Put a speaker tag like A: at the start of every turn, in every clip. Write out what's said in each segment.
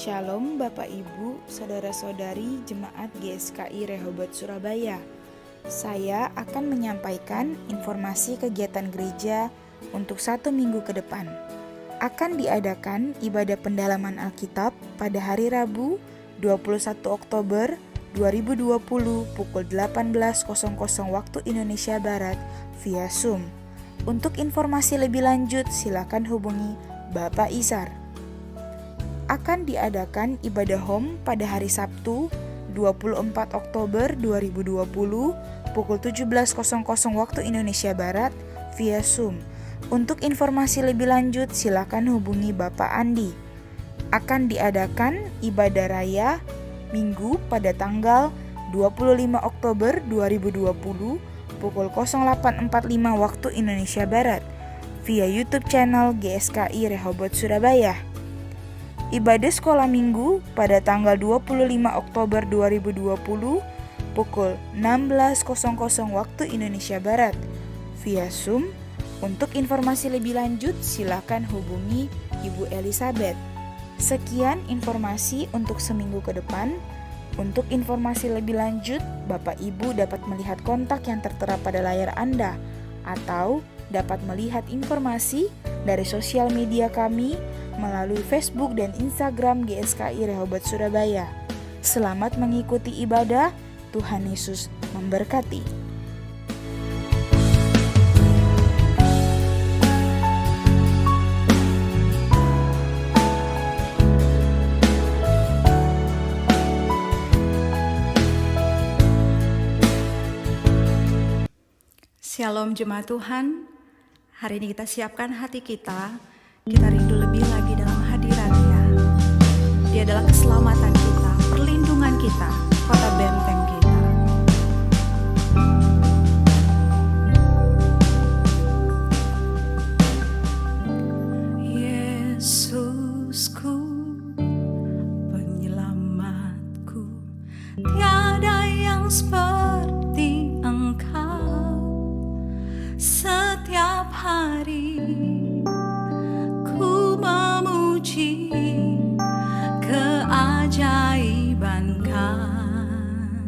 A: Shalom Bapak Ibu, Saudara-saudari Jemaat GSKI Rehoboth Surabaya. Saya akan menyampaikan informasi kegiatan gereja untuk 1 minggu ke depan. Akan diadakan ibadah pendalaman Alkitab pada hari Rabu 21 Oktober 2020 pukul 18.00 waktu Indonesia Barat via Zoom. Untuk informasi lebih lanjut silakan hubungi Bapak Izar. Akan diadakan ibadah home pada hari Sabtu 24 Oktober 2020 pukul 17.00 waktu Indonesia Barat via Zoom. Untuk informasi lebih lanjut silakan hubungi Bapak Andi. Akan diadakan ibadah raya Minggu pada tanggal 25 Oktober 2020 pukul 08.45 waktu Indonesia Barat via YouTube channel GSKI Rehoboth Surabaya. Ibadah sekolah minggu pada tanggal 25 Oktober 2020 pukul 16.00 waktu Indonesia Barat via Zoom. Untuk informasi lebih lanjut silakan hubungi Ibu Elizabeth. Sekian informasi untuk seminggu ke depan. Untuk informasi lebih lanjut, Bapak Ibu dapat melihat kontak yang tertera pada layar Anda atau dapat melihat informasi dari sosial media kami melalui Facebook dan Instagram GSKI Rehoboth Surabaya. Selamat mengikuti ibadah, Tuhan Yesus memberkati.
B: Shalom Jemaat Tuhan, hari ini kita siapkan hati kita rindu lebih lagi dalam hadirat-Nya. Dia adalah keselamatan kita, perlindungan kita, kota benteng kita. Yesusku, penyelamatku, tiada yang seperti Engkau. Setiap hari ku memuji keajaiban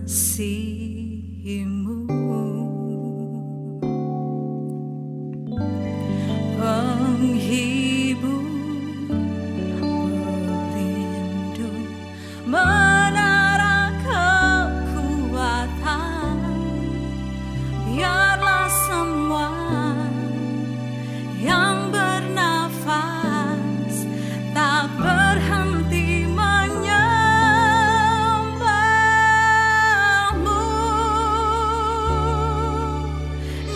B: kasih-Mu. Penghibur, pelindung, menara kekuatan, biarlah semua yang bernafas tak berhenti menyembah-Mu.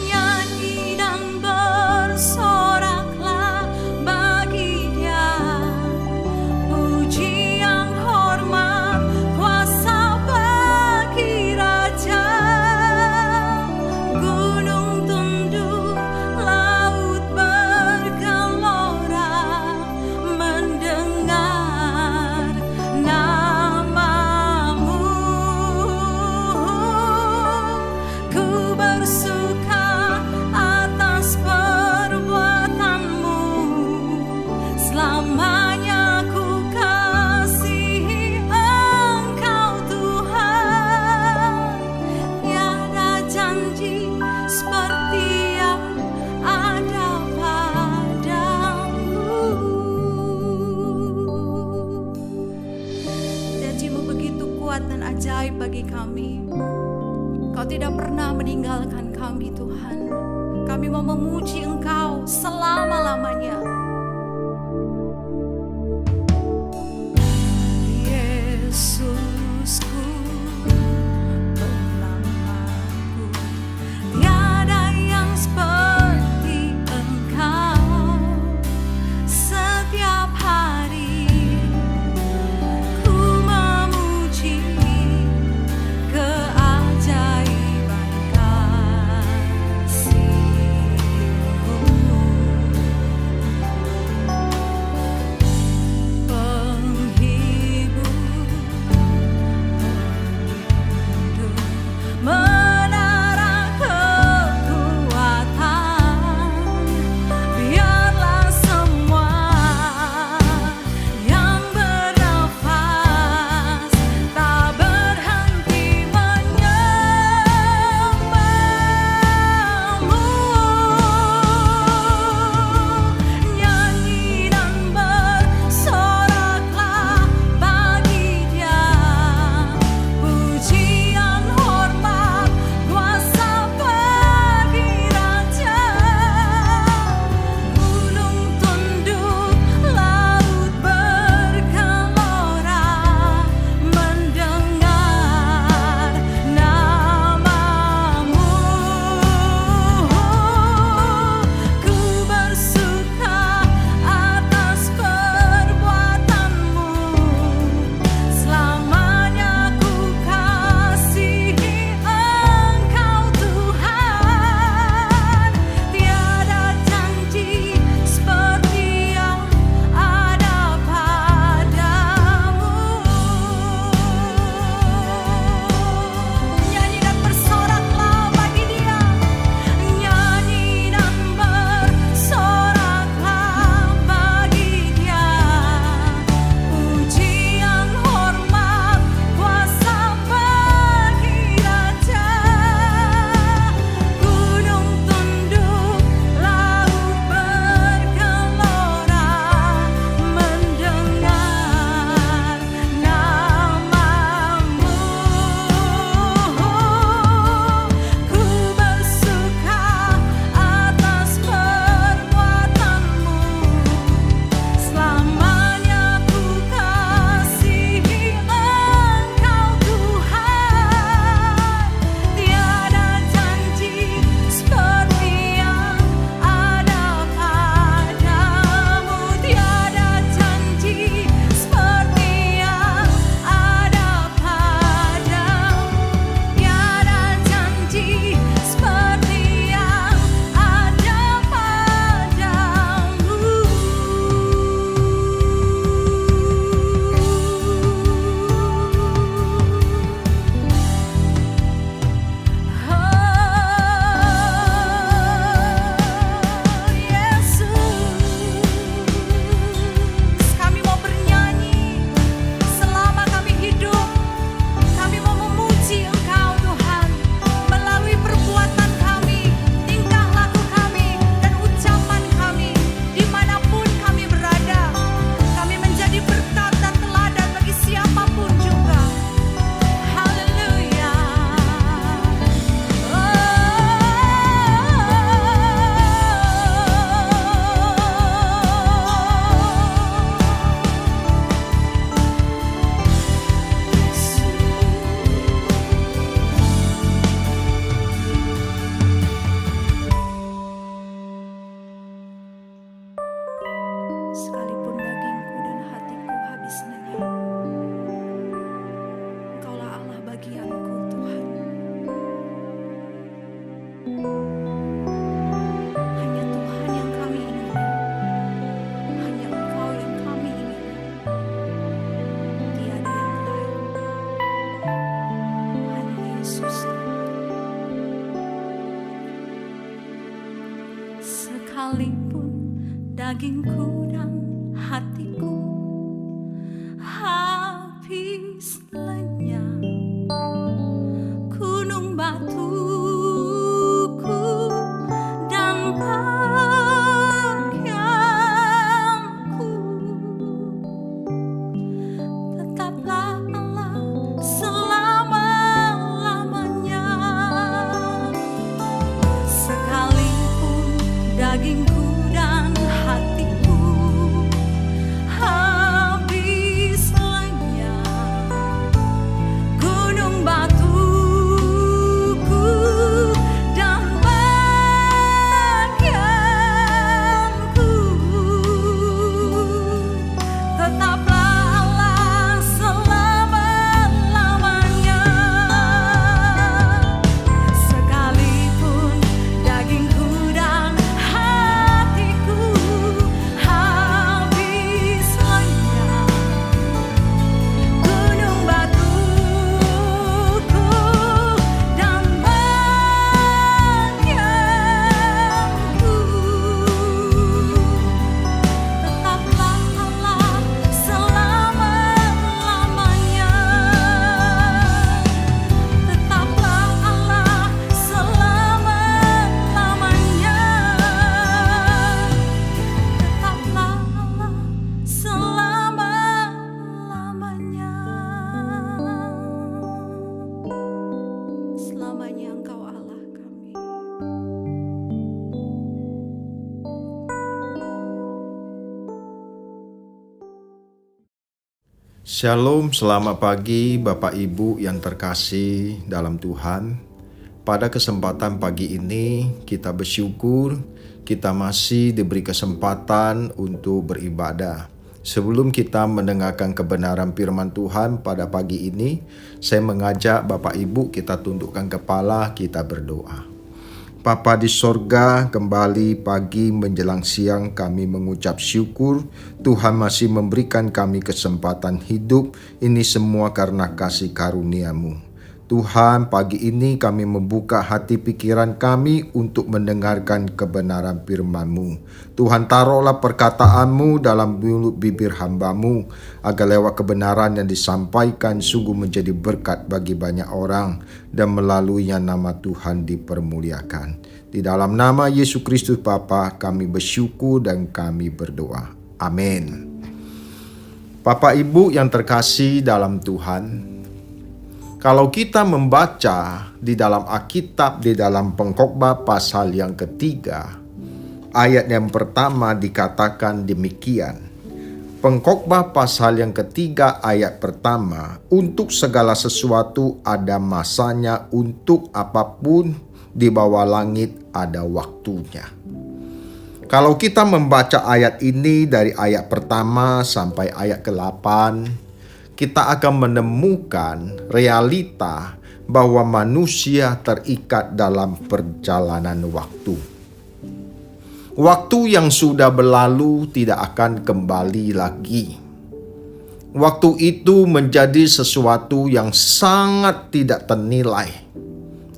B: Nyanyi dan bersoraklah bagi Dia, pujian, hormat, kuasa bagi Raja. Gunung tunduk, laut bergelora mendengar nama-Mu. Ku bersuka atas perbuatan-Mu, selamanya ku kasihi Engkau Tuhan. Tiada janji seperti yang ada padamu. Janji-Mu begitu kuat dan ajaib bagi kami. Kau tidak pernah meninggalkan kami Tuhan. Kami mau memuji Engkau selama-lamanya. Yesusku, penyelamatku, tiada yang seperti Engkau. Setiap hari ku memuji keajaiban kasih-Mu. dagingku dan hatiku habis lenyap. Gunung batuku dan pakaianku, tetaplah Allah selama-lamanya. Sekalipun dagingku dan hatiku habis lenyap, gunung batuku dan pakaianku, tetaplah Allah selama-lamanya. Sekalipun dagingku dan hatiku habis lenyap, gunung batuku dan pakaianku, tetaplah Allah selama-lamanya. Tetaplah Allah selama-lamanya. Tetaplah Allah selama-lamanya. Selamanya Engkau Allah kami.
C: Shalom, selamat pagi Bapak Ibu yang terkasih dalam Tuhan. Pada kesempatan pagi ini kita bersyukur kita masih diberi kesempatan untuk beribadah. Sebelum kita mendengarkan kebenaran firman Tuhan pada pagi ini, saya mengajak Bapak Ibu kita tundukkan kepala, kita berdoa. Bapa di sorga, kembali pagi menjelang siang kami mengucap syukur Tuhan masih memberikan kami kesempatan hidup. Ini semua karena kasih karunia-Mu. Tuhan, pagi ini kami membuka hati pikiran kami untuk mendengarkan kebenaran firman-Mu. Tuhan, taruhlah perkataan-Mu dalam mulut bibir hamba-Mu, agar lewat kebenaran yang disampaikan sungguh menjadi berkat bagi banyak orang, dan melaluinya nama Tuhan dipermuliakan. Di dalam nama Yesus Kristus Bapa, kami bersyukur dan kami berdoa. Amin. Bapak Ibu yang terkasih dalam Tuhan, kalau kita membaca di dalam Alkitab, di dalam Pengkhotbah pasal yang ketiga, ayat yang pertama dikatakan demikian. Pengkhotbah pasal yang ketiga ayat pertama, untuk segala sesuatu ada masanya, untuk apapun di bawah langit ada waktunya. Kalau kita membaca ayat ini dari ayat pertama sampai ayat ke-8, kita akan menemukan realita bahwa manusia terikat dalam perjalanan waktu. Waktu yang sudah berlalu tidak akan kembali lagi. Waktu itu menjadi sesuatu yang sangat tidak ternilai,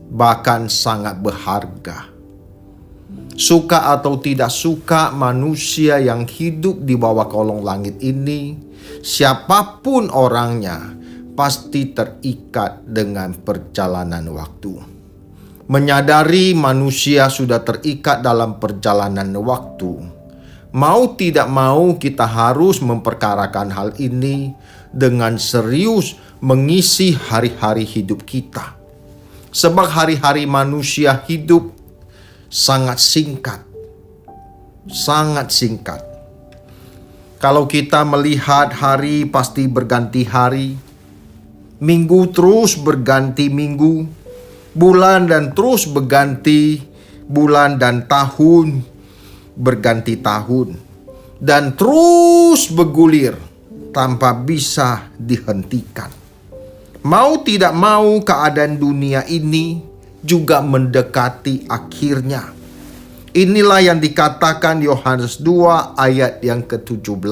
C: bahkan sangat berharga. Suka atau tidak suka, manusia yang hidup di bawah kolong langit ini, siapapun orangnya, pasti terikat dengan perjalanan waktu. Menyadari manusia sudah terikat dalam perjalanan waktu, mau tidak mau kita harus memperkarakan hal ini dengan serius mengisi hari-hari hidup kita. Sebab hari-hari manusia hidup sangat singkat. Sangat singkat. Kalau kita melihat hari pasti berganti hari, minggu terus berganti minggu, bulan dan terus berganti bulan, dan tahun berganti tahun, dan terus bergulir tanpa bisa dihentikan. Mau tidak mau, keadaan dunia ini juga mendekati akhirnya. Inilah yang dikatakan Yohanes 2 ayat yang ke-17.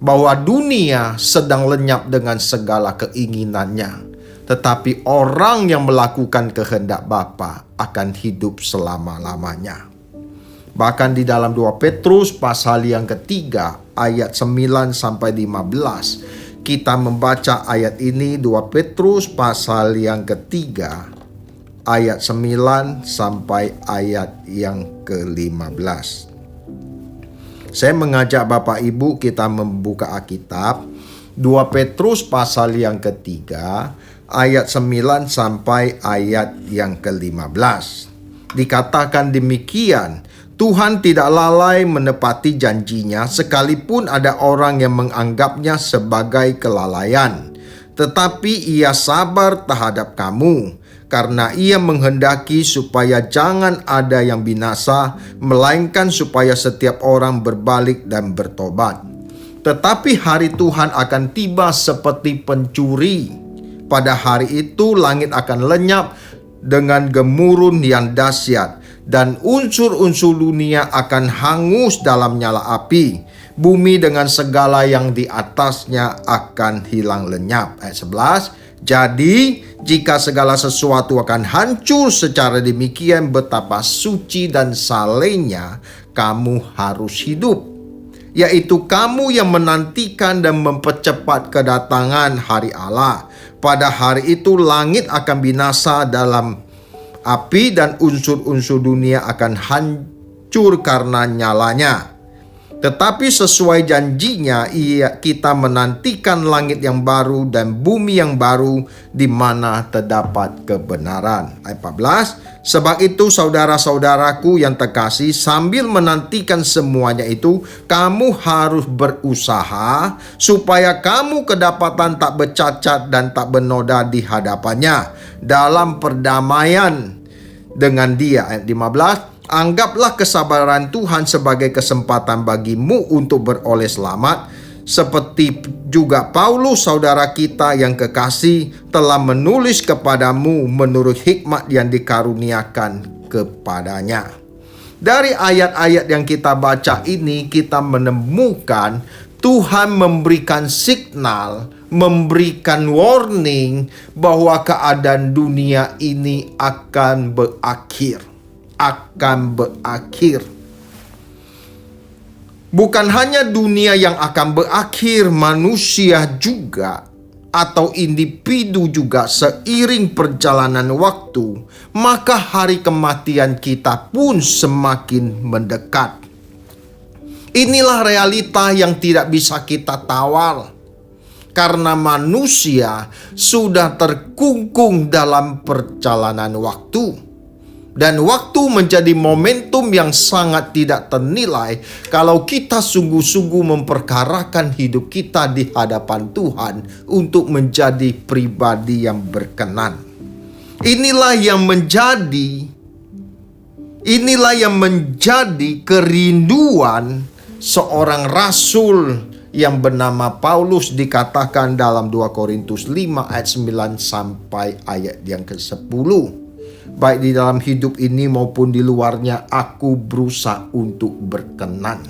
C: Bahwa dunia sedang lenyap dengan segala keinginannya, tetapi orang yang melakukan kehendak Bapa akan hidup selama-lamanya. Bahkan di dalam 2 Petrus pasal yang ketiga ayat 9 sampai 15 kita membaca ayat ini. 2 Petrus pasal yang ketiga ayat 9 sampai ayat yang ke-15. Saya mengajak Bapak Ibu kita membuka Alkitab 2 Petrus pasal yang ketiga ayat 9 sampai ayat yang ke-15. Dikatakan demikian, Tuhan tidak lalai menepati janjinya sekalipun ada orang yang menganggapnya sebagai kelalaian. Tetapi ia sabar terhadap kamu, karena ia menghendaki supaya jangan ada yang binasa, melainkan supaya setiap orang berbalik dan bertobat. Tetapi hari Tuhan akan tiba seperti pencuri. Pada hari itu langit akan lenyap dengan gemuruh yang dahsyat, dan unsur-unsur dunia akan hangus dalam nyala api. Bumi dengan segala yang di atasnya akan hilang lenyap. Ayat 11. Jadi, jika segala sesuatu akan hancur secara demikian, betapa suci dan salehnya kamu harus hidup, yaitu kamu yang menantikan dan mempercepat kedatangan hari Allah. Pada hari itu langit akan binasa dalam api dan unsur-unsur dunia akan hancur karena nyalanya. Tetapi sesuai janjinya, kita menantikan langit yang baru dan bumi yang baru di mana terdapat kebenaran. Ayat 14. Sebab itu saudara-saudaraku yang terkasih, sambil menantikan semuanya itu, kamu harus berusaha supaya kamu kedapatan tak bercacat dan tak bernoda di hadapannya dalam perdamaian dengan Dia. Ayat 15. Anggaplah kesabaran Tuhan sebagai kesempatan bagimu untuk beroleh selamat, seperti juga Paulus saudara kita yang kekasih telah menulis kepadamu menurut hikmat yang dikaruniakan kepadanya. Dari ayat-ayat yang kita baca ini, kita menemukan Tuhan memberikan signal, memberikan warning bahwa keadaan dunia ini akan berakhir. Bukan hanya dunia yang akan berakhir, manusia juga atau individu juga seiring perjalanan waktu, maka hari kematian kita pun semakin mendekat. Inilah realita yang tidak bisa kita tawar, karena manusia sudah terkungkung dalam perjalanan waktu. Dan waktu menjadi momentum yang sangat tidak ternilai kalau kita sungguh-sungguh memperkarakan hidup kita di hadapan Tuhan untuk menjadi pribadi yang berkenan. Inilah yang menjadi kerinduan seorang rasul yang bernama Paulus. Dikatakan dalam 2 Korintus 5 ayat 9 sampai ayat yang ke-10. Baik di dalam hidup ini maupun di luarnya, aku berusaha untuk berkenan.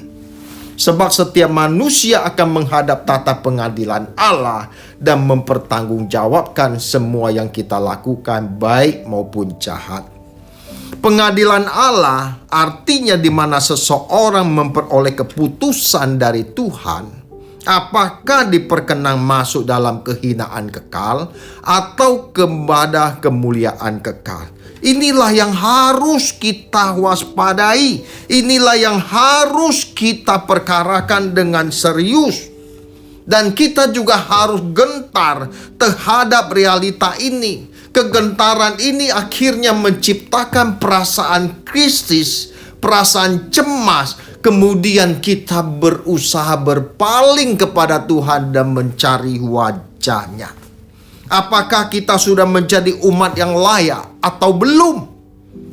C: Sebab setiap manusia akan menghadap tata pengadilan Allah dan mempertanggungjawabkan semua yang kita lakukan, baik maupun jahat. Pengadilan Allah artinya di mana seseorang memperoleh keputusan dari Tuhan, apakah diperkenan masuk dalam kehinaan kekal atau kepada kemuliaan kekal. Inilah yang harus kita waspadai. Inilah yang harus kita perkarakan dengan serius. Dan kita juga harus gentar terhadap realita ini. Kegentaran ini akhirnya menciptakan perasaan krisis, perasaan cemas. Kemudian kita berusaha berpaling kepada Tuhan dan mencari wajah-Nya. Apakah kita sudah menjadi umat yang layak atau belum?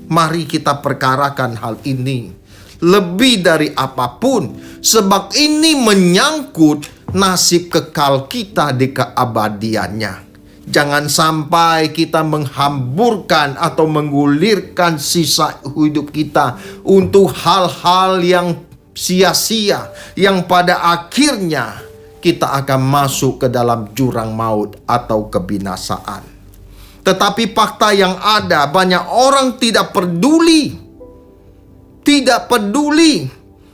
C: Mari kita perkarakan hal ini lebih dari apapun, sebab ini menyangkut nasib kekal kita di keabadiannya. Jangan sampai kita menghamburkan atau menggulirkan sisa hidup kita untuk hal-hal yang sia-sia, yang pada akhirnya kita akan masuk ke dalam jurang maut atau kebinasaan. Tetapi fakta yang ada, banyak orang tidak peduli tidak peduli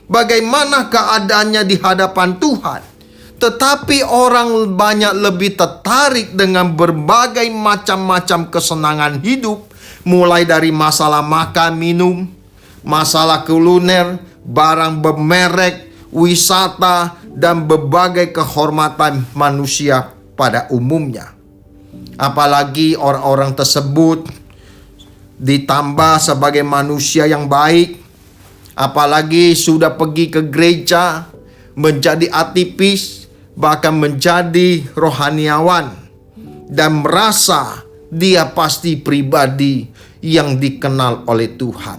C: bagaimana keadaannya di hadapan Tuhan. Tetapi orang banyak lebih tertarik dengan berbagai macam-macam kesenangan hidup, mulai dari masalah makan, minum, masalah kuliner, barang bermerek, wisata, dan berbagai kehormatan manusia pada umumnya. Apalagi orang-orang tersebut ditambah sebagai manusia yang baik, apalagi sudah pergi ke gereja, menjadi aktivis, bahkan menjadi rohaniawan, dan merasa dia pasti pribadi yang dikenal oleh Tuhan.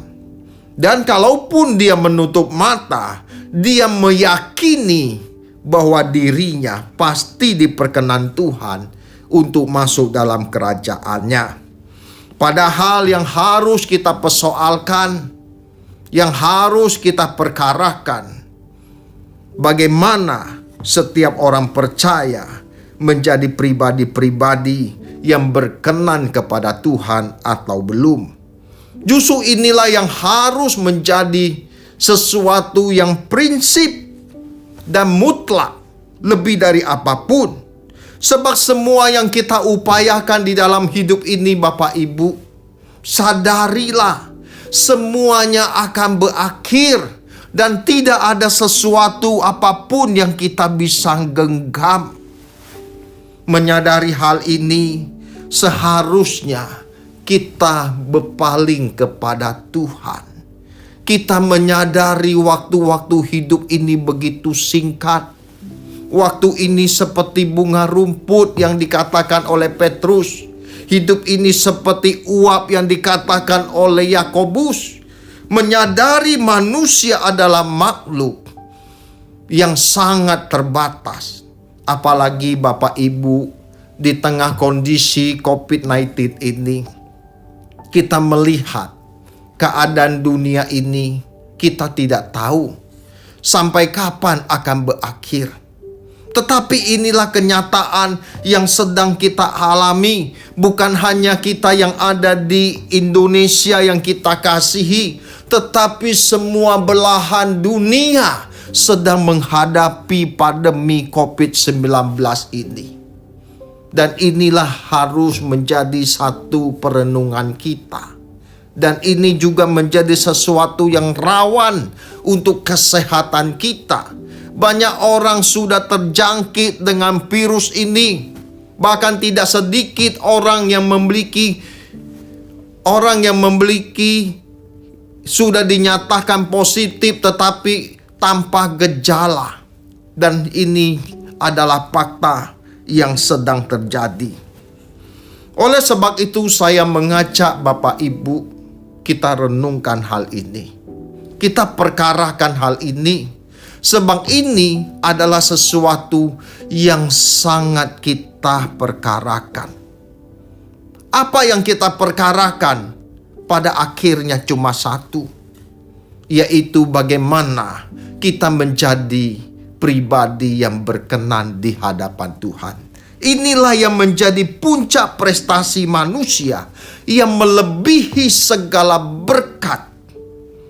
C: Dan kalaupun dia menutup mata, dia meyakini bahwa dirinya pasti diperkenan Tuhan untuk masuk dalam kerajaannya. Padahal yang harus kita persoalkan, yang harus kita perkarakan, bagaimana setiap orang percaya menjadi pribadi-pribadi yang berkenan kepada Tuhan atau belum. Justru inilah yang harus menjadi sesuatu yang prinsip dan mutlak lebih dari apapun. Sebab semua yang kita upayakan di dalam hidup ini, Bapak Ibu, sadarilah semuanya akan berakhir dan tidak ada sesuatu apapun yang kita bisa genggam. Menyadari hal ini, seharusnya kita berpaling kepada Tuhan. Kita menyadari waktu-waktu hidup ini begitu singkat. Waktu ini seperti bunga rumput yang dikatakan oleh Petrus. Hidup ini seperti uap yang dikatakan oleh Yakobus. Menyadari manusia adalah makhluk yang sangat terbatas. Apalagi Bapak Ibu, di tengah kondisi COVID-19 ini, kita melihat keadaan dunia ini, kita tidak tahu sampai kapan akan berakhir. Tetapi inilah kenyataan yang sedang kita alami. Bukan hanya kita yang ada di Indonesia yang kita kasihi, tetapi semua belahan dunia sedang menghadapi pandemi COVID-19 ini. Dan inilah harus menjadi satu perenungan kita. Dan ini juga menjadi sesuatu yang rawan untuk kesehatan kita. Banyak orang sudah terjangkit dengan virus ini. Bahkan tidak sedikit orang yang memiliki sudah dinyatakan positif tetapi tanpa gejala. Dan ini adalah fakta yang sedang terjadi. Oleh sebab itu saya mengajak Bapak Ibu, kita renungkan hal ini. Kita perkarakan hal ini. Sebab ini adalah sesuatu yang sangat kita perkarakan. Apa yang kita perkarakan pada akhirnya cuma satu, yaitu bagaimana kita menjadi pribadi yang berkenan di hadapan Tuhan. Inilah yang menjadi puncak prestasi manusia yang melebihi segala berkat,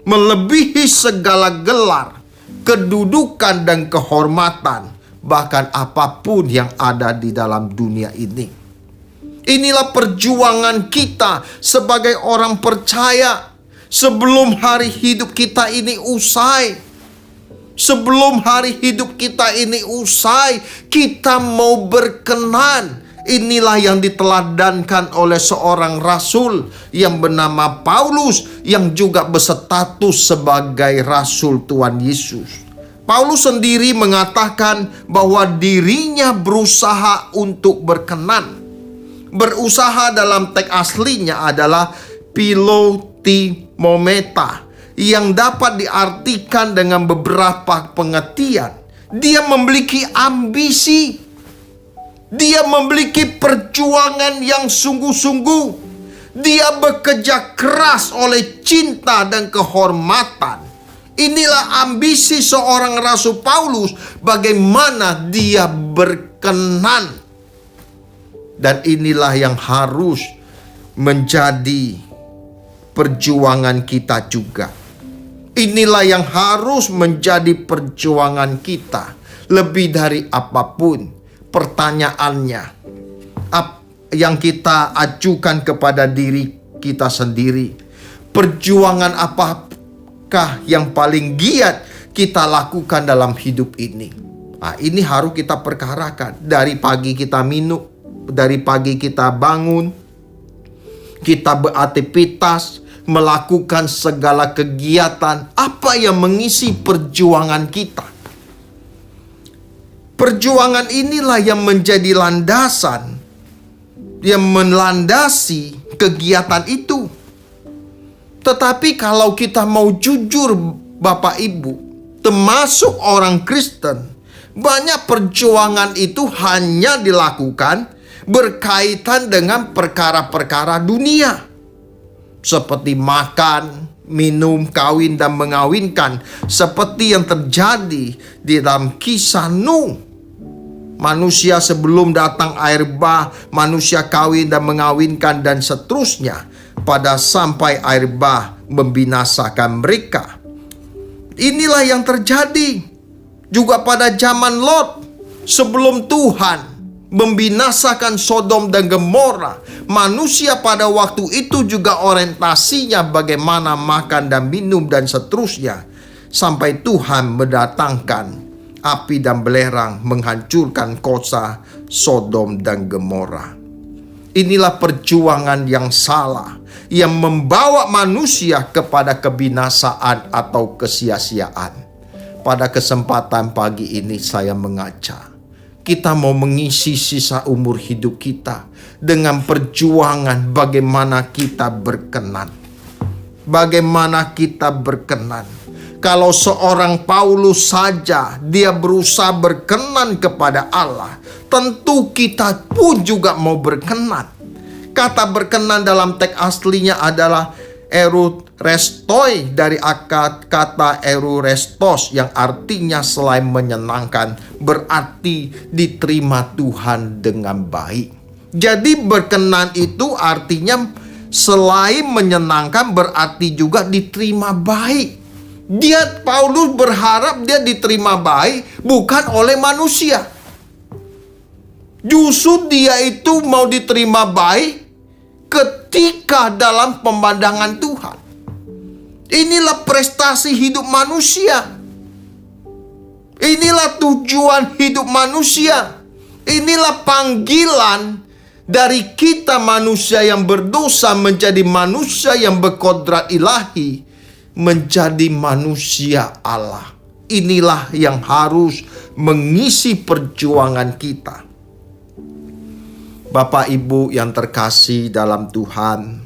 C: melebihi segala gelar, kedudukan dan kehormatan, bahkan apapun yang ada di dalam dunia ini. Inilah perjuangan kita sebagai orang percaya sebelum hari hidup kita ini usai. Sebelum hari hidup kita ini usai, kita mau berkenan. Inilah yang diteladankan oleh seorang rasul yang bernama Paulus, yang juga berstatus sebagai rasul Tuhan Yesus. Paulus sendiri mengatakan bahwa dirinya berusaha untuk berkenan. Berusaha dalam teks aslinya adalah pilotimometa, yang dapat diartikan dengan beberapa pengertian. Dia memiliki ambisi. Dia memiliki perjuangan yang sungguh-sungguh. Dia bekerja keras oleh cinta dan kehormatan. Inilah ambisi seorang Rasul Paulus, bagaimana dia berkenan. Dan inilah yang harus menjadi perjuangan kita juga. Inilah yang harus menjadi perjuangan kita. Lebih dari apapun pertanyaannya yang kita ajukan kepada diri kita sendiri. Perjuangan apakah yang paling giat kita lakukan dalam hidup ini? Nah, ini harus kita perkarakan. Dari pagi kita minum, dari pagi kita bangun, kita beraktivitas, melakukan segala kegiatan. Apa yang mengisi perjuangan kita? Perjuangan inilah yang menjadi landasan, yang melandasi kegiatan itu. Tetapi kalau kita mau jujur Bapak Ibu, termasuk orang Kristen, banyak perjuangan itu hanya dilakukan berkaitan dengan perkara-perkara dunia. Seperti makan, minum, kawin, dan mengawinkan. Seperti yang terjadi di dalam kisah Nuh. Manusia sebelum datang air bah, manusia kawin dan mengawinkan dan seterusnya. Pada sampai air bah membinasakan mereka. Inilah yang terjadi juga pada zaman Lot. Sebelum Tuhan membinasakan Sodom dan Gomora, manusia pada waktu itu juga orientasinya bagaimana makan dan minum dan seterusnya. Sampai Tuhan mendatangkan api dan belerang menghancurkan kota Sodom dan Gomora. Inilah perjuangan yang salah yang membawa manusia kepada kebinasaan atau kesia-siaan. Pada kesempatan pagi ini saya mengajak kita mau mengisi sisa umur hidup kita dengan perjuangan bagaimana kita berkenan. Bagaimana kita berkenan. Kalau seorang Paulus saja dia berusaha berkenan kepada Allah, tentu kita pun juga mau berkenan. Kata berkenan dalam teks aslinya adalah erurestoi, dari akar kata erurestos yang artinya selain menyenangkan, berarti diterima Tuhan dengan baik. Jadi berkenan itu artinya selain menyenangkan berarti juga diterima baik. Paulus berharap dia diterima baik bukan oleh manusia. Justru dia itu mau diterima baik ketika dalam pemandangan Tuhan. Inilah prestasi hidup manusia. Inilah tujuan hidup manusia. Inilah panggilan dari kita manusia yang berdosa menjadi manusia yang berkodrat ilahi, menjadi manusia Allah. Inilah yang harus mengisi perjuangan kita. Bapak Ibu yang terkasih dalam Tuhan,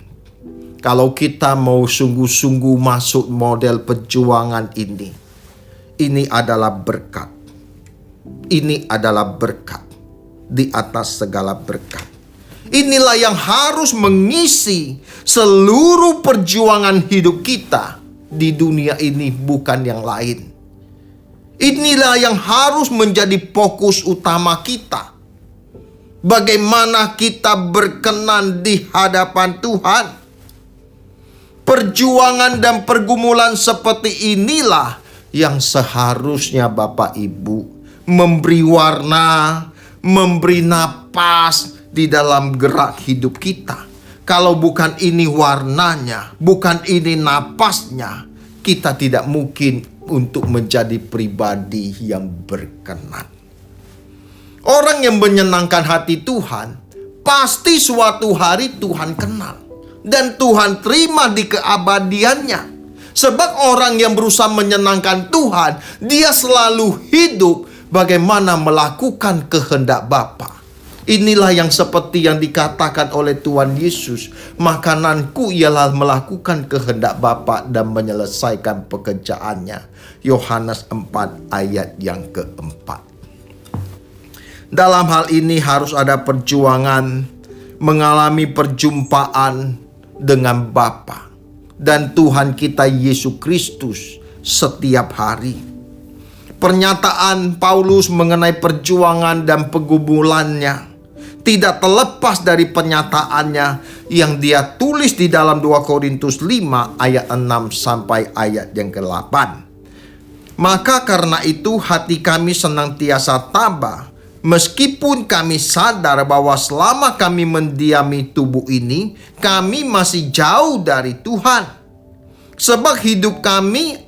C: kalau kita mau sungguh-sungguh masuk model perjuangan ini adalah berkat. Ini adalah berkat di atas segala berkat. Inilah yang harus mengisi seluruh perjuangan hidup kita di dunia ini, bukan yang lain. Inilah yang harus menjadi fokus utama kita. Bagaimana kita berkenan di hadapan Tuhan. Perjuangan dan pergumulan seperti inilah yang seharusnya Bapak Ibu memberi warna, memberi napas di dalam gerak hidup kita. Kalau bukan ini warnanya, bukan ini napasnya, kita tidak mungkin untuk menjadi pribadi yang berkenan. Orang yang menyenangkan hati Tuhan, pasti suatu hari Tuhan kenal. Dan Tuhan terima di keabadiannya. Sebab orang yang berusaha menyenangkan Tuhan, dia selalu hidup bagaimana melakukan kehendak Bapa. Inilah yang seperti yang dikatakan oleh Tuhan Yesus, makananku ialah melakukan kehendak Bapa dan menyelesaikan pekerjaannya. Yohanes 4 ayat yang keempat. Dalam hal ini harus ada perjuangan mengalami perjumpaan dengan Bapa dan Tuhan kita Yesus Kristus setiap hari. Pernyataan Paulus mengenai perjuangan dan pergumulannya tidak terlepas dari penyataannya yang dia tulis di dalam 2 Korintus 5 ayat 6 sampai ayat yang ke-8. Maka karena itu hati kami senantiasa tabah, meskipun kami sadar bahwa selama kami mendiami tubuh ini, kami masih jauh dari Tuhan. Sebab hidup kami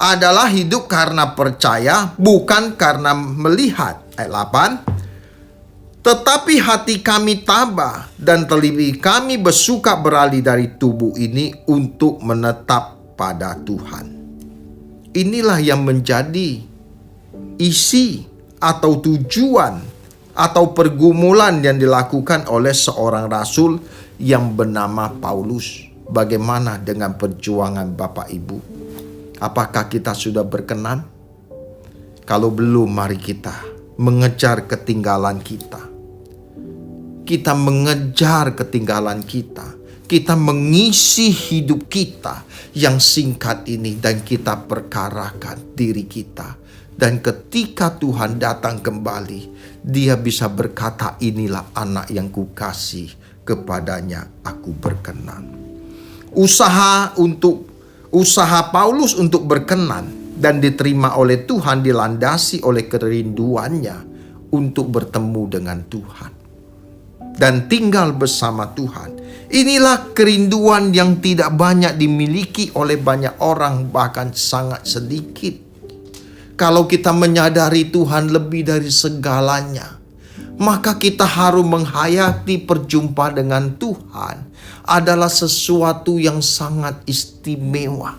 C: adalah hidup karena percaya, bukan karena melihat. Ayat 8. Tetapi hati kami tabah dan telinga kami bersuka beralih dari tubuh ini untuk menetap pada Tuhan. Inilah yang menjadi isi atau tujuan atau pergumulan yang dilakukan oleh seorang rasul yang bernama Paulus. Bagaimana dengan perjuangan Bapak Ibu? Apakah kita sudah berkenan? Kalau belum, mari kita mengejar ketinggalan kita. Kita mengejar ketinggalan kita. Kita mengisi hidup kita yang singkat ini dan kita perkarakan diri kita. Dan ketika Tuhan datang kembali, Dia bisa berkata, inilah anak yang kukasih, kepadanya aku berkenan. Usaha Paulus untuk berkenan dan diterima oleh Tuhan dilandasi oleh kerinduannya untuk bertemu dengan Tuhan dan tinggal bersama Tuhan. Inilah kerinduan yang tidak banyak dimiliki oleh banyak orang, bahkan sangat sedikit. Kalau kita menyadari Tuhan lebih dari segalanya, maka kita harus menghayati perjumpaan dengan Tuhan adalah sesuatu yang sangat istimewa.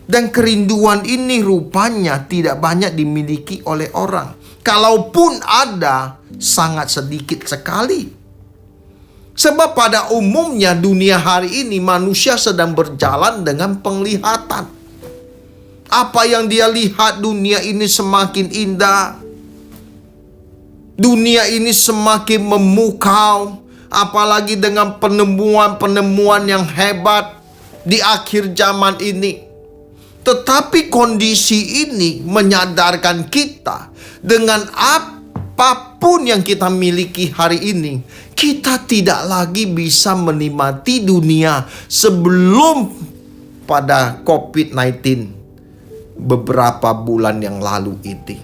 C: Dan kerinduan ini rupanya tidak banyak dimiliki oleh orang. Kalaupun ada, sangat sedikit sekali. Sebab pada umumnya dunia hari ini manusia sedang berjalan dengan penglihatan. Apa yang dia lihat, dunia ini semakin indah. Dunia ini semakin memukau. Apalagi dengan penemuan-penemuan yang hebat di akhir zaman ini. Tetapi kondisi ini menyadarkan kita dengan apapun yang kita miliki hari ini, kita tidak lagi bisa menikmati dunia sebelum pada COVID-19 beberapa bulan yang lalu ini.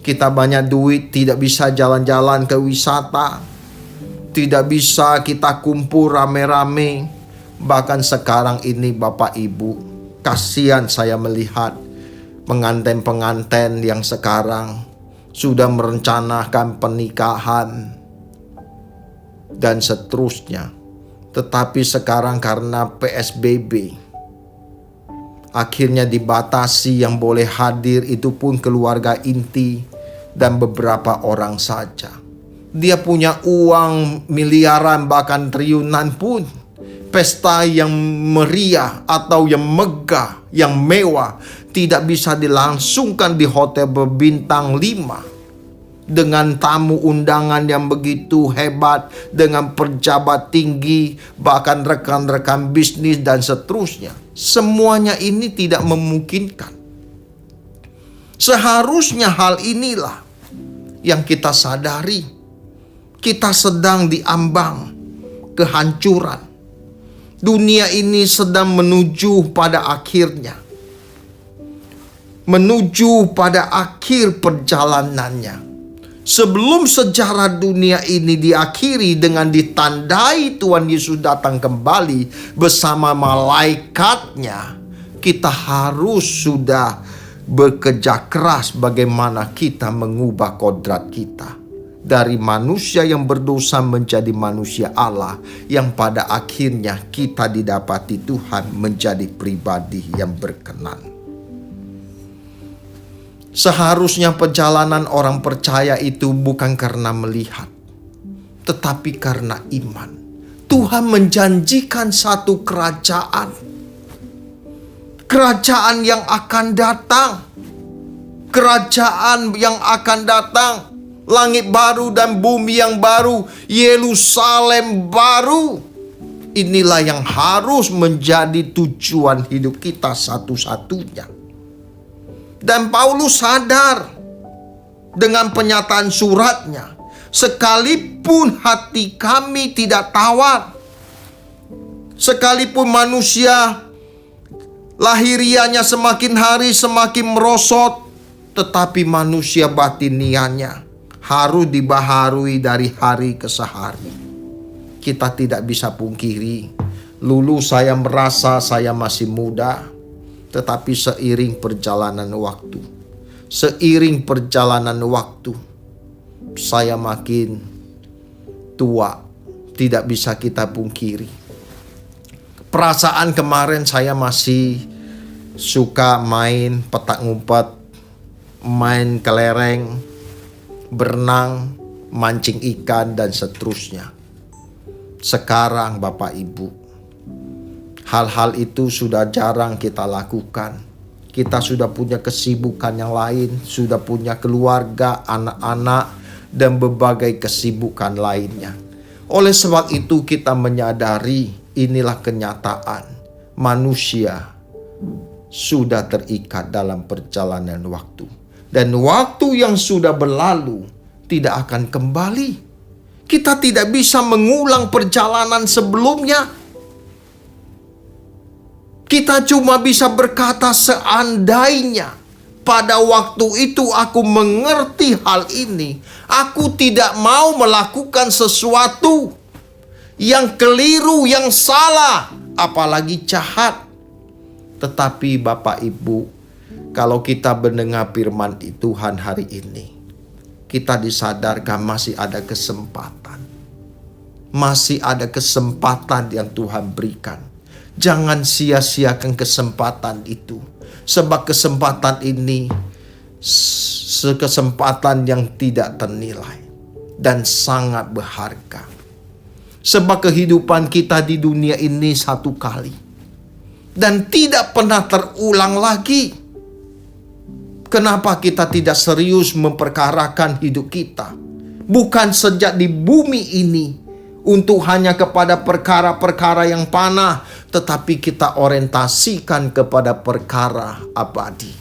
C: Kita banyak duit, tidak bisa jalan-jalan ke wisata. Tidak bisa kita kumpul rame-rame. Bahkan sekarang ini Bapak Ibu, kasihan saya melihat pengantin-pengantin yang sekarang sudah merencanakan pernikahan dan seterusnya. Tetapi sekarang karena PSBB, akhirnya dibatasi, yang boleh hadir itu pun keluarga inti dan beberapa orang saja. Dia punya uang miliaran bahkan triliunan pun, pesta yang meriah atau yang megah, yang mewah tidak bisa dilangsungkan di hotel berbintang 5 dengan tamu undangan yang begitu hebat, dengan pejabat tinggi, bahkan rekan-rekan bisnis dan seterusnya. Semuanya ini tidak memungkinkan. Seharusnya hal inilah yang kita sadari. Kita sedang diambang kehancuran. Dunia ini sedang menuju pada akhirnya. Menuju pada akhir perjalanannya. Sebelum sejarah dunia ini diakhiri dengan ditandai Tuhan Yesus datang kembali bersama malaikatnya, kita harus sudah bekerja keras bagaimana kita mengubah kodrat kita. Dari manusia yang berdosa menjadi manusia Allah, yang pada akhirnya kita didapati Tuhan menjadi pribadi yang berkenan. Seharusnya perjalanan orang percaya itu bukan karena melihat, tetapi karena iman. Tuhan menjanjikan satu kerajaan. Kerajaan yang akan datang. Kerajaan yang akan datang. Langit baru dan bumi yang baru, Yerusalem baru. Inilah yang harus menjadi tujuan hidup kita satu-satunya. Dan Paulus sadar dengan penyataan suratnya Sekalipun hati kami tidak tawar, sekalipun manusia lahirianya semakin hari semakin merosot, tetapi manusia batinianya harus dibaharui dari hari ke hari. Kita tidak bisa pungkiri, dulu saya merasa saya masih muda, tetapi seiring perjalanan waktu, saya makin tua. Tidak bisa kita pungkiri. Perasaan kemarin saya masih suka main petak ngumpet, main kelereng, berenang, mancing ikan, dan seterusnya. Sekarang Bapak Ibu, hal-hal itu sudah jarang kita lakukan. Kita sudah punya kesibukan yang lain, sudah punya keluarga, anak-anak, dan berbagai kesibukan lainnya. Oleh sebab itu kita menyadari inilah kenyataan. Manusia sudah terikat dalam perjalanan waktu. Dan waktu yang sudah berlalu tidak akan kembali. Kita tidak bisa mengulang perjalanan sebelumnya. Kita cuma bisa berkata seandainya pada waktu itu aku mengerti hal ini, aku tidak mau melakukan sesuatu yang keliru, yang salah, apalagi jahat. Tetapi Bapak Ibu, kalau kita mendengar firman Tuhan hari ini, kita disadarkan masih ada kesempatan. Masih ada kesempatan yang Tuhan berikan. Jangan sia-siakan kesempatan itu. Sebab kesempatan ini kesempatan yang tidak ternilai dan sangat berharga. Sebab kehidupan kita di dunia ini satu kali dan tidak pernah terulang lagi. Kenapa kita tidak serius memperkarakan hidup kita? Bukan sejak di bumi ini untuk hanya kepada perkara-perkara yang panah, tetapi kita orientasikan kepada perkara abadi.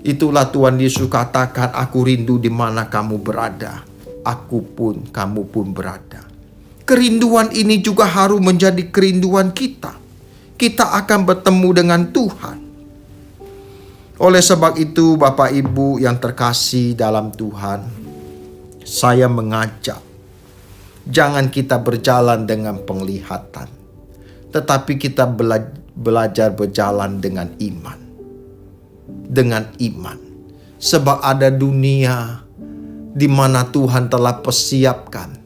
C: Itulah Tuhan Yesus katakan, aku rindu di mana kamu berada, kamu pun berada. Kerinduan ini juga harus menjadi kerinduan kita. Kita akan bertemu dengan Tuhan. Oleh sebab itu Bapak Ibu yang terkasih dalam Tuhan, saya mengajak, jangan kita berjalan dengan penglihatan, tetapi kita belajar berjalan dengan iman. Dengan iman. Sebab ada dunia di mana Tuhan telah persiapkan.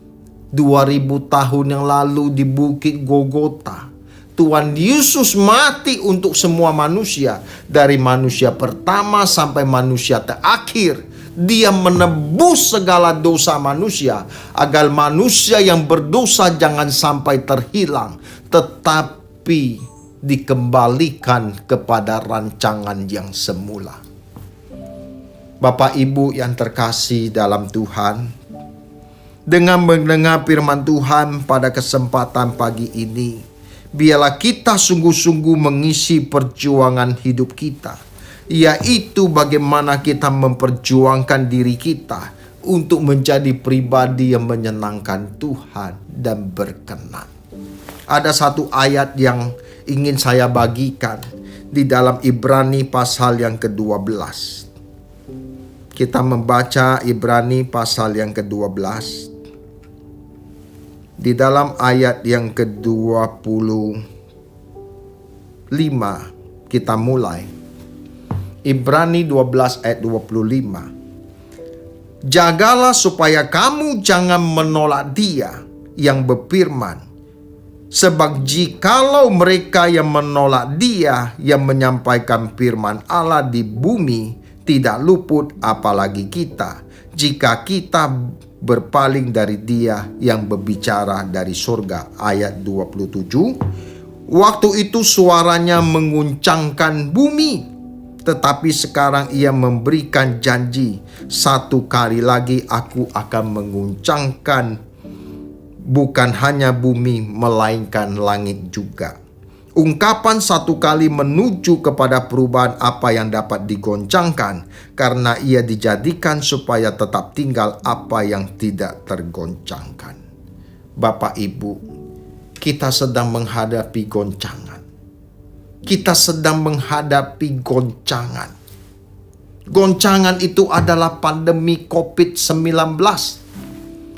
C: 2000 tahun yang lalu di Bukit Golgota, Tuhan Yesus mati untuk semua manusia. Dari manusia pertama sampai manusia terakhir. Dia menebus segala dosa manusia, agar manusia yang berdosa jangan sampai terhilang, tetapi dikembalikan kepada rancangan yang semula. Bapak Ibu yang terkasih dalam Tuhan, dengan mendengar firman Tuhan pada kesempatan pagi ini, biarlah kita sungguh-sungguh mengisi perjuangan hidup kita, yaitu bagaimana kita memperjuangkan diri kita untuk menjadi pribadi yang menyenangkan Tuhan dan berkenan. Ada satu ayat yang ingin saya bagikan di dalam Ibrani pasal yang ke-12. Kita membaca Ibrani pasal yang ke-12. Di dalam ayat yang ke-25 kita mulai. Ibrani 12 ayat 25. Jagalah supaya kamu jangan menolak Dia yang berfirman, sebab jikalau mereka yang menolak Dia yang menyampaikan firman Allah di bumi tidak luput, apalagi kita, jika kita berpaling dari Dia yang berbicara dari surga. Ayat 27. Waktu itu suaranya menguncangkan bumi, tetapi sekarang Ia memberikan janji, satu kali lagi aku akan menguncangkan bukan hanya bumi, melainkan langit juga. Ungkapan satu kali menuju kepada perubahan apa yang dapat digoncangkan, karena ia dijadikan supaya tetap tinggal apa yang tidak tergoncangkan. Bapak Ibu, kita sedang menghadapi goncangan. Kita sedang menghadapi goncangan. Goncangan itu adalah pandemi COVID-19.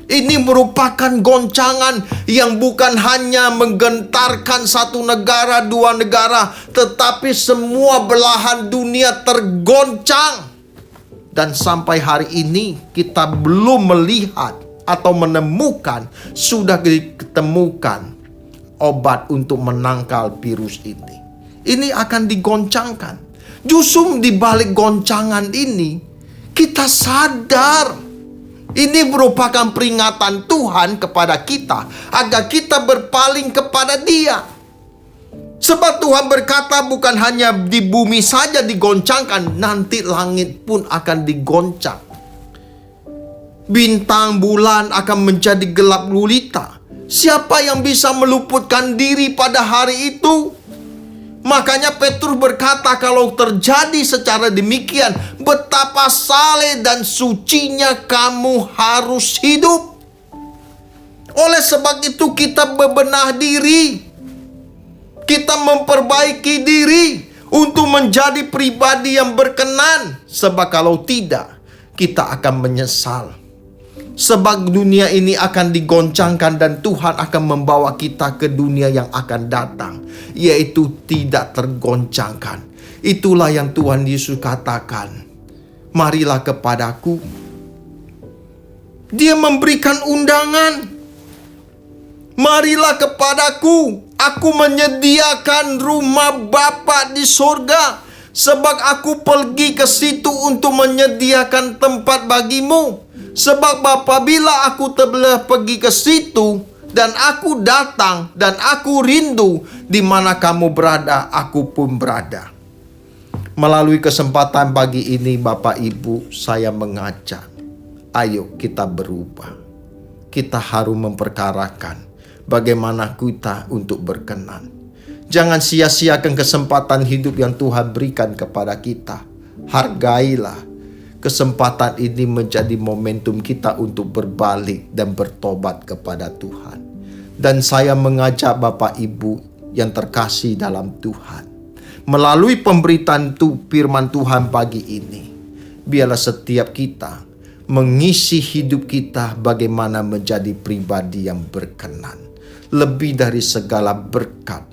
C: Ini merupakan goncangan yang bukan hanya menggentarkan satu negara, dua negara, tetapi semua belahan dunia tergoncang. Dan sampai hari ini kita belum melihat atau menemukan, sudah ditemukan obat untuk menangkal virus ini. Ini akan digoncangkan. Justru di balik goncangan ini, kita sadar ini merupakan peringatan Tuhan kepada kita agar kita berpaling kepada Dia. Sebab Tuhan berkata bukan hanya di bumi saja digoncangkan, nanti langit pun akan digoncang. Bintang bulan akan menjadi gelap gulita. Siapa yang bisa meluputkan diri pada hari itu? Makanya Petrus berkata, kalau terjadi secara demikian, betapa saleh dan sucinya kamu harus hidup. Oleh sebab itu kita bebenah diri. Kita memperbaiki diri untuk menjadi pribadi yang berkenan. Sebab kalau tidak, kita akan menyesal. Sebab dunia ini akan digoncangkan dan Tuhan akan membawa kita ke dunia yang akan datang, yaitu tidak tergoncangkan. Itulah yang Tuhan Yesus katakan, marilah kepadaku. Dia memberikan undangan. Marilah kepadaku, aku menyediakan rumah Bapa di sorga. Sebab aku pergi ke situ untuk menyediakan tempat bagimu. Sebab apabila aku telah pergi ke situ dan aku datang dan aku rindu, di mana kamu berada, aku pun berada. Melalui kesempatan pagi ini, Bapak Ibu, saya mengajak, ayo kita berubah. Kita harus memperkarakan bagaimana kita untuk berkenan. Jangan sia-siakan kesempatan hidup yang Tuhan berikan kepada kita. Hargailah kesempatan ini menjadi momentum kita untuk berbalik dan bertobat kepada Tuhan. Dan saya mengajak Bapak Ibu yang terkasih dalam Tuhan, melalui pemberitaan firman Tuhan pagi ini, biarlah setiap kita mengisi hidup kita bagaimana menjadi pribadi yang berkenan, lebih dari segala berkat,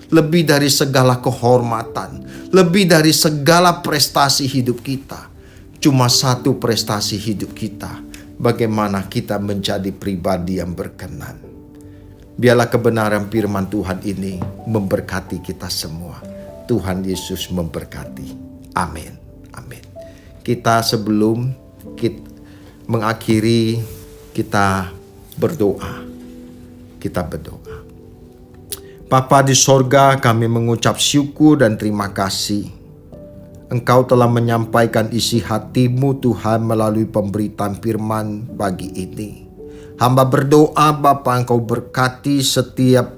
C: lebih dari segala kehormatan, lebih dari segala prestasi hidup kita. Cuma satu prestasi hidup kita, bagaimana kita menjadi pribadi yang berkenan. Biarlah kebenaran firman Tuhan ini memberkati kita semua. Tuhan Yesus memberkati. Amin. Amin. Kita sebelum kita mengakhiri, kita berdoa. Kita berdoa. Bapa di sorga, kami mengucap syukur dan terima kasih. Engkau telah menyampaikan isi hatimu Tuhan melalui pemberitaan firman pagi ini. Hamba berdoa Bapa, Engkau berkati setiap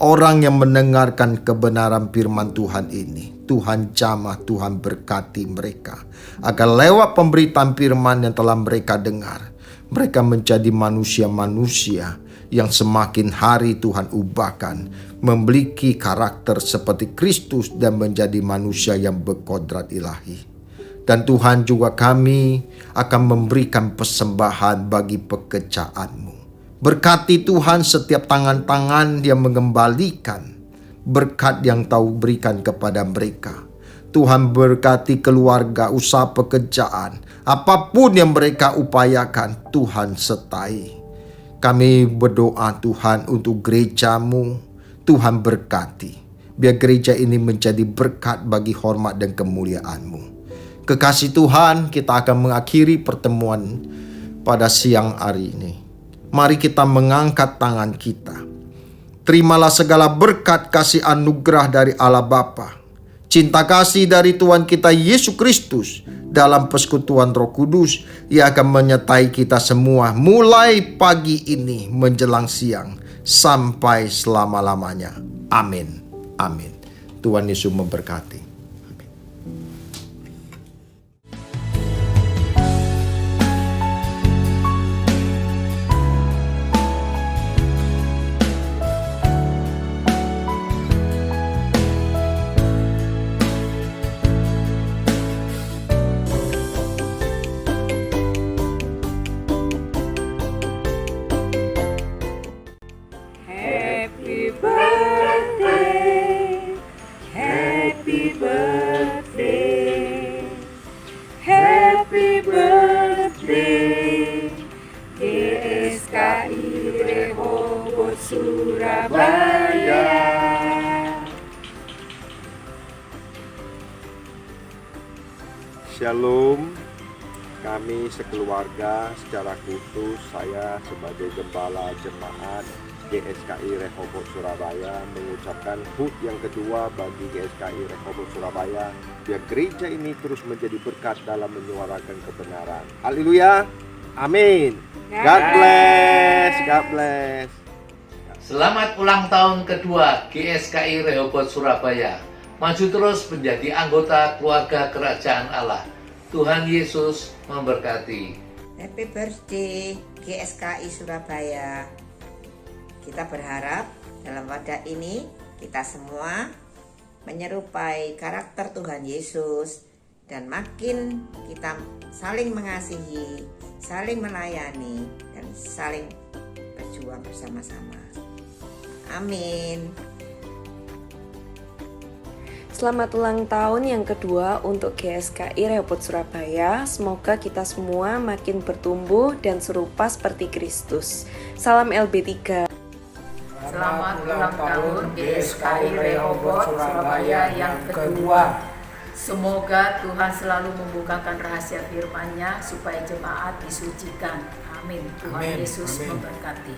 C: orang yang mendengarkan kebenaran firman Tuhan ini. Tuhan jamah, Tuhan berkati mereka. Agar lewat pemberitaan firman yang telah mereka dengar, mereka menjadi manusia-manusia yang semakin hari Tuhan ubahkan, memiliki karakter seperti Kristus dan menjadi manusia yang berkodrat ilahi. Dan Tuhan juga kami akan memberikan persembahan bagi pekerjaan-Mu. Berkati Tuhan setiap tangan-tangan yang mengembalikan berkat yang Kau berikan kepada mereka. Tuhan berkati keluarga, usaha pekerjaan, apapun yang mereka upayakan, Tuhan sertai. Kami berdoa Tuhan untuk gereja-Mu, Tuhan berkati. Biar gereja ini menjadi berkat bagi hormat dan kemuliaan-Mu. Kekasih Tuhan, kita akan mengakhiri pertemuan pada siang hari ini. Mari kita mengangkat tangan kita. Terimalah segala berkat kasih anugerah dari Allah Bapa, cinta kasih dari Tuhan kita Yesus Kristus, dalam persekutuan Roh Kudus yang akan menyertai kita semua mulai pagi ini menjelang siang sampai selama-lamanya. Amin. Amin. Tuhan Yesus memberkati.
A: Happy birthday, GSKI Rehoboth Surabaya.
C: Shalom, kami sekeluarga secara khusus saya sebagai Gembala Jemaat GSKI Rehoboth Surabaya mengucapkan HUT yang kedua bagi GSKI Rehoboth Surabaya, biar gereja ini terus menjadi berkat dalam menyuarakan kebenaran. Haleluya, amin. God bless, God bless.
D: Selamat ulang tahun kedua GSKI Rehoboth Surabaya. Maju terus menjadi anggota keluarga kerajaan Allah. Tuhan Yesus memberkati.
E: Happy birthday GSKI Surabaya. Kita berharap dalam wadah ini kita semua menyerupai karakter Tuhan Yesus dan makin kita saling mengasihi, saling melayani, dan saling berjuang bersama-sama. Amin.
F: Selamat ulang tahun yang kedua untuk GSKI Rehoboth Surabaya. Semoga kita semua makin bertumbuh dan serupa seperti Kristus. Salam LB3.
G: Selamat ulang tahun GSKI Rehoboth Surabaya yang kedua. Semoga Tuhan selalu membukakan rahasia firman-Nya supaya jemaat disucikan. Amin. Tuhan Yesus memberkati.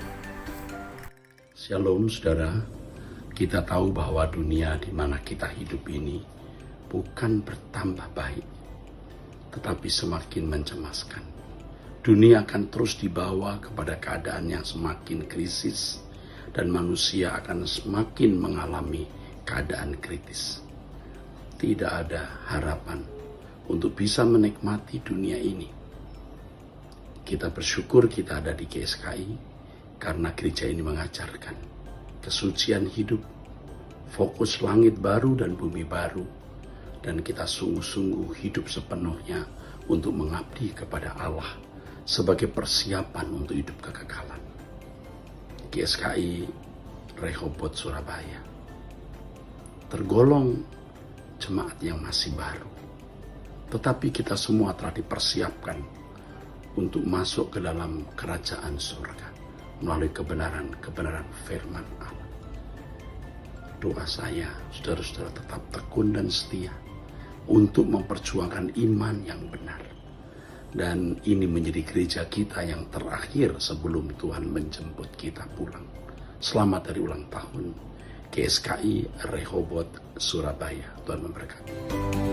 H: Shalom saudara, kita tahu bahwa dunia di mana kita hidup ini bukan bertambah baik, tetapi semakin mencemaskan. Dunia akan terus dibawa kepada keadaan yang semakin krisis, dan manusia akan semakin mengalami keadaan kritis. Tidak ada harapan untuk bisa menikmati dunia ini. Kita bersyukur kita ada di GSKI karena gereja ini mengajarkan kesucian hidup, fokus langit baru dan bumi baru, dan kita sungguh-sungguh hidup sepenuhnya untuk mengabdi kepada Allah sebagai persiapan untuk hidup kekekalan. GSKI Rehoboth Surabaya tergolong jemaat yang masih baru, tetapi kita semua telah dipersiapkan untuk masuk ke dalam kerajaan surga melalui kebenaran firman Allah. Doa saya, saudara-saudara tetap tekun dan setia untuk memperjuangkan iman yang benar. Dan ini menjadi gereja kita yang terakhir sebelum Tuhan menjemput kita pulang. Selamat hari ulang tahun GSKI Rehoboth Surabaya. Tuhan memberkati.